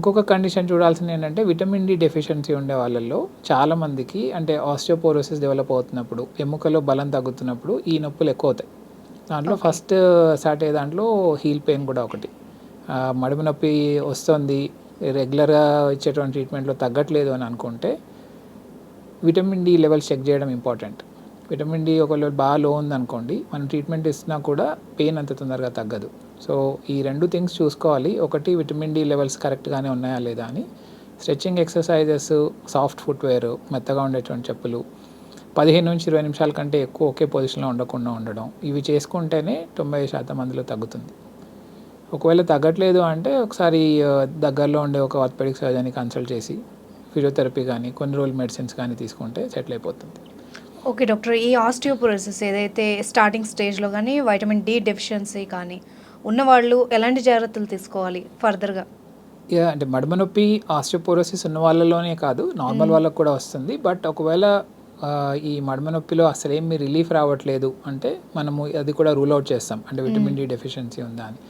ఇంకొక కండిషన్ చూడాల్సింది ఏంటంటే విటమిన్ డి డెఫిషియన్సీ ఉండే వాళ్ళల్లో చాలామందికి అంటే ఆస్టియోపోరోసిస్ డెవలప్ అవుతున్నప్పుడు ఎముకలో బలం తగ్గుతున్నప్పుడు ఈ నొప్పులు ఎక్కువ అవుతాయి. దాంట్లో ఫస్ట్ స్టార్ట్ అయ్యే దాంట్లో హీల్ పెయిన్ కూడా ఒకటి. మడుము నొప్పి వస్తుంది, రెగ్యులర్గా ఇచ్చేటువంటి ట్రీట్మెంట్లో తగ్గట్లేదు అని అనుకుంటే విటమిన్ డి లెవెల్స్ చెక్ చేయడం ఇంపార్టెంట్. విటమిన్ డి ఒకవేళ బాగా లో ఉందనుకోండి, మనం ట్రీట్మెంట్ ఇస్తున్నా కూడా పెయిన్ అంత తొందరగా తగ్గదు. సో ఈ 2 థింగ్స్ చూసుకోవాలి. ఒకటి విటమిన్ డి లెవెల్స్ కరెక్ట్గానే ఉన్నాయా లేదా అని. స్ట్రెచ్చింగ్ ఎక్సర్సైజెస్, సాఫ్ట్ ఫుట్వేర్, మెత్తగా ఉండేటువంటి చెప్పులు, 15-20 నిమిషాల కంటే ఎక్కువ ఒకే పొజిషన్లో ఉండకుండా ఉండడం, ఇవి చేసుకుంటేనే 90% మందిలో తగ్గుతుంది. ఒకవేళ తగ్గట్లేదు అంటే ఒకసారి దగ్గరలో ఉండే ఒక ఆర్థోపెడిక్ సర్జన్ని కన్సల్ట్ చేసి ఫిజియోథెరపీ కానీ కొన్ని రోజులు మెడిసిన్స్ కానీ తీసుకుంటే సెటిల్ అయిపోతుంది. Okay doctor. ఈ ఆస్టియోపోరోసిస్ ఏదైతే స్టార్టింగ్ స్టేజ్‌లో గానీ, వైటమిన్ డి డెఫిషియన్సీ కానీ ఉన్నవాళ్ళు ఎలాంటి జాగ్రత్తలు తీసుకోవాలి ఫర్దర్‌గా? అంటే మడమ నొప్పి ఆస్టియోపోరోసిస్ ఉన్న వాళ్ళలోనే కాదు, నార్మల్ వాళ్ళకి కూడా వస్తుంది. బట్ ఒకవేళ ఈ మడమ నొప్పిలో అసలేమి రిలీఫ్ రావట్లేదు అంటే మనము అది కూడా రూల్ అవుట్ చేస్తాం. అంటే విటమిన్ డి డెఫిషియన్సీ ఉందా అని.